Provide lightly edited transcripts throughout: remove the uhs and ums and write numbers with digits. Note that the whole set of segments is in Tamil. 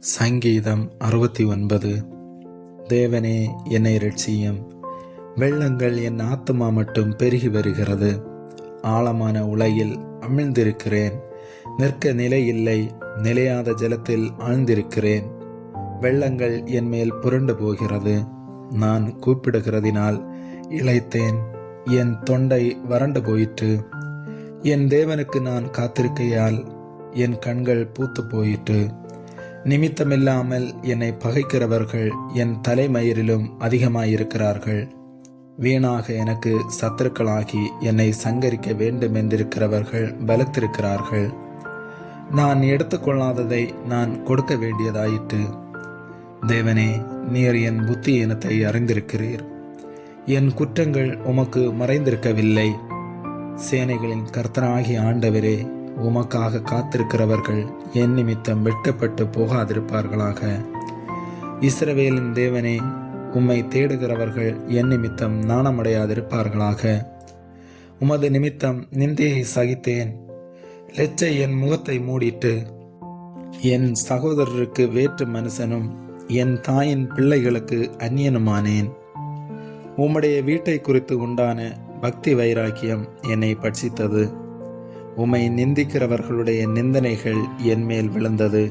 சங்கீதம் 69. தேவனே, என்னை இரட்சியும். வெள்ளங்கள் என் ஆத்துமா மட்டும் பெருகி வருகிறது. ஆழமான உலகில் அமிழ்ந்திருக்கிறேன். நிற்க நிலையில்லை, நிலையாத ஜலத்தில் ஆழ்ந்திருக்கிறேன். வெள்ளங்கள் என் மேல் புரண்டு போகிறது. நான் கூப்பிடுகிறதினால் இளைத்தேன். என் தொண்டை வறண்டு போயிற்று. என் தேவனுக்கு நான் காத்திருக்கையால் என் கண்கள் பூத்து போயிற்று. நிமித்தமில்லாமல் என்னை பகைக்கிறவர்கள் என் தலைமயிரிலும் அதிகமாயிருக்கிறார்கள். வீணாக எனக்கு சத்துருக்களாகி என்னை சங்கரிக்க வேண்டும் என்றிருக்கிறவர்கள் பலத்திருக்கிறார்கள். நான் எடுத்துக்கொள்ளாததை நான் கொடுக்க வேண்டியதாயிற்று. தேவனே, நீர் என் புத்தியீனத்தை அறிந்திருக்கிறீர். என் குற்றங்கள் உமக்கு மறைந்திருக்கவில்லை. சேனைகளின் கர்த்தராகிய ஆண்டவரே, உமக்காக காத்திருக்கிறவர்கள் என் நிமித்தம் வெட்கப்பட்டு போகாதிருப்பார்களாக. இஸ்ரவேலின் தேவனே, உம்மை தேடுகிறவர்கள் என் நிமித்தம் நாணமடையாதிருப்பார்களாக. உமது நிமித்தம் நிந்தையை சகித்தேன். லெச்சை என் முகத்தை மூடிட்டு என் சகோதரருக்கு வேற்று மனுஷனும் என் தாயின் பிள்ளைகளுக்கு அந்நியனுமானேன். உம்முடைய வீட்டை குறித்து உண்டான பக்தி வைராக்கியம் என்னை பட்சித்தது. உம்மை நிந்திக்கிறவர்களுடைய நிந்தனைகள் என் மேல் விழுந்தது.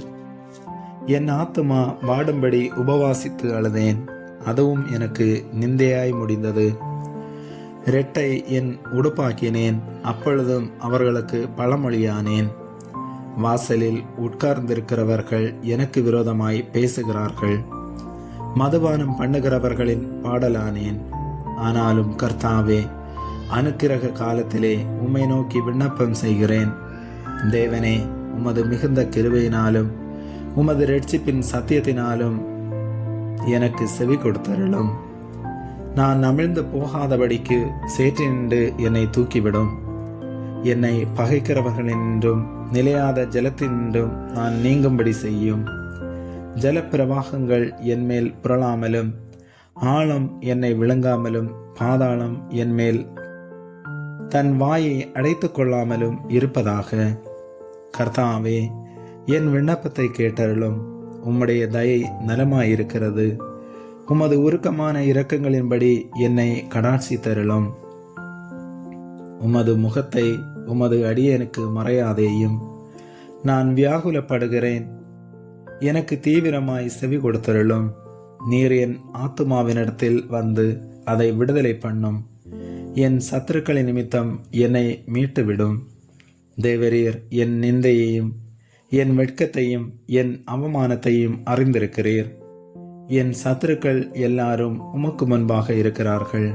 என் ஆத்துமா வாடும்படி உபவாசித்து அழுதேன். அதுவும் எனக்கு நிந்தையாய் முடிந்தது. இரட்டை என் உடுப்பாக்கினேன். அப்பொழுதும் அவர்களுக்கு பழமொழியானேன். வாசலில் உட்கார்ந்திருக்கிறவர்கள் எனக்கு விரோதமாய் பேசுகிறார்கள். மதுபானம் பண்ணுகிறவர்களின் பாடலானேன். ஆனாலும் கர்த்தாவே, அனுக்கிரக காலத்திலே உம்மை நோக்கி விண்ணப்பம் செய்கிறேன். தேவனே, உமது மிகுந்த கிருபையினாலும் உமது இரட்சிப்பின் சத்தியத்தினாலும் எனக்கு செவி கொடுத்தருளும். நான் அமிழ்ந்து போகாதபடிக்கு சேற்றினின்று என்னை தூக்கிவிடும். என்னை பகைக்கிறவர்களினின்றும் நிலையாத ஜலத்தினின்றும் நான் நீங்கும்படி செய்யும். ஜலப்பிரவாகங்கள் என் மேல் புரளாமலும் ஆழம் என்னை விழுங்காமலும் பாதாளம் என் மேல் தன் வாயை அடைத்து கொள்ளாமலும் இருப்பதாக. கர்த்தாவே, என் விண்ணப்பத்தை கேட்டருளும். உம்முடைய தயை நலமாயிருக்கிறது. உமது உருக்கமான இரக்கங்களின்படி என்னை கடாட்சி தருளும். உமது முகத்தை உமது அடியனுக்கு மறையாதேயும். நான் வியாகுலப்படுகிறேன். எனக்கு தீவிரமாய் செவி கொடுத்தருளும். நீர் என் ஆத்துமாவினிடத்தில் வந்து அதை விடுதலை பண்ணும். என் சத்துருக்களின் நிமித்தம் என்னை மீட்டுவிடும். தேவரீர் என் நிந்தையையும் என் வெட்கத்தையும் என் அவமானத்தையும் அறிந்திருக்கிறீர். என் சத்துருக்கள் எல்லாரும் உமக்கு முன்பாக இருக்கிறார்கள்.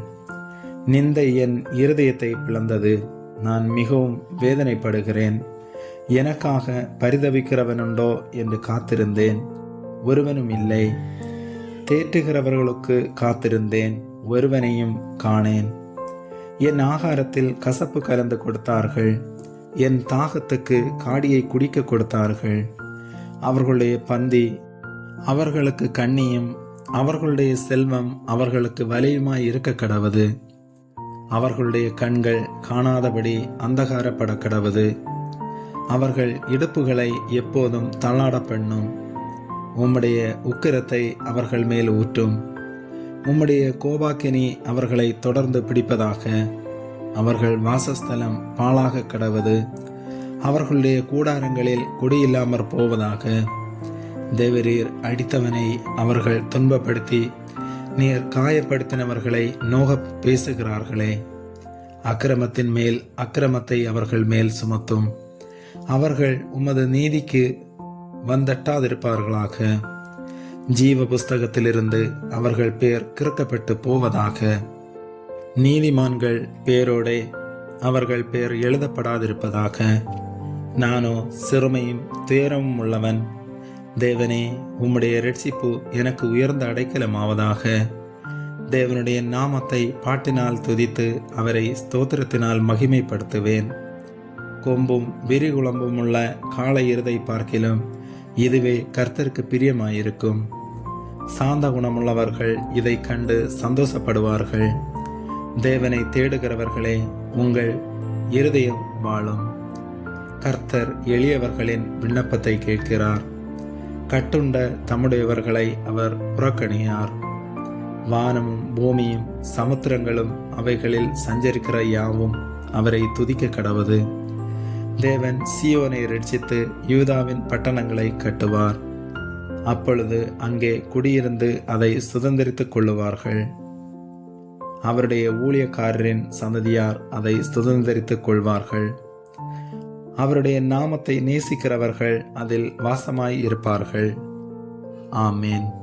நிந்தை என் இருதயத்தை பிளந்தது. நான் மிகவும் வேதனைப்படுகிறேன். எனக்காக பரிதவிக்கிறவனுண்டோ என்று காத்திருந்தேன், ஒருவனும் இல்லை. தேற்றுகிறவர்களுக்கு காத்திருந்தேன், ஒருவனையும் காணேன். என் ஆகாரத்தில் கசப்பு கலந்து கொடுத்தார்கள். என் தாகத்துக்கு காடியை குடிக்க கொடுத்தார்கள். அவர்களுடைய பந்தி அவர்களுக்கு கண்ணியும் அவர்களுடைய செல்வம் அவர்களுக்கு வலியுமாய் இருக்க கடவது. அவர்களுடைய கண்கள் காணாதபடி அந்தகாரப்பட கடவது. அவர்கள் இடுப்புகளை எப்போதும் தள்ளாட பண்ணும். உம்முடைய உக்கிரத்தை அவர்கள் மேல் ஊற்றும். உம்முடைய கோபாக்கினி அவர்களை தொடர்ந்து பிடிப்பதாக. அவர்கள் வாசஸ்தலம் பாழாக கடவது. அவர்களுடைய கூடாரங்களில் குடியில்லாமற் போவதாக. தேவரீர் அடித்தவனை அவர்கள் துன்பப்படுத்தி நீர் காயப்படுத்தினவர்களை நோக பேசுகிறார்களே. அக்கிரமத்தின் மேல் அக்கிரமத்தை அவர்கள் மேல் சுமத்தும். அவர்கள் உமது நீதிக்கு வந்தட்டாதிருப்பார்களாக. ஜீவ புஸ்தகத்திலிருந்து அவர்கள் பேர் கிறுக்கப்பட்டு போவதாக. நீதிமான்கள் பேரோடே அவர்கள் பேர் எழுதப்படாதிருப்பதாக. நானோ சிறுமையும் துயரமும் உள்ளவன். தேவனே, உம்முடைய இரட்சிப்பு எனக்கு உயர்ந்த அடைக்கலமாவதாக. தேவனுடைய நாமத்தை பாட்டினால் துதித்து அவரை ஸ்தோத்திரத்தினால் மகிமைப்படுத்துவேன். கொம்பும் விரிகுளம்பும் உள்ள காளை எருதை பார்க்கிலும் இதுவே கர்த்தருக்கு பிரியமாயிருக்கும். சாந்த குணமுள்ளவர்கள் இதை கண்டு சந்தோஷப்படுவார்கள். தேவனை தேடுகிறவர்களே, உங்கள் இருதயம் வாழும். கர்த்தர் எளியவர்களின் விண்ணப்பத்தை கேட்கிறார். கட்டுண்ட தம்முடையவர்களை அவர் புறக்கணியார். வானமும் பூமியும் சமுத்திரங்களும் அவைகளில் சஞ்சரிக்கிற யாவும் அவரை துதிக்க கடவது. தேவன் சீயோனை ரட்சித்து யூதாவின் பட்டணங்களை கட்டுவார். அப்பொழுது அங்கே குடியிருந்து அதை சுதந்தரித்துக் கொள்ளுவார்கள். அவருடைய ஊழியக்காரரின் சந்ததியார் அதை சுதந்தரித்துக் கொள்வார்கள். அவருடைய நாமத்தை நேசிக்கிறவர்கள் அதில் வாசமாய் இருப்பார்கள். ஆமேன்.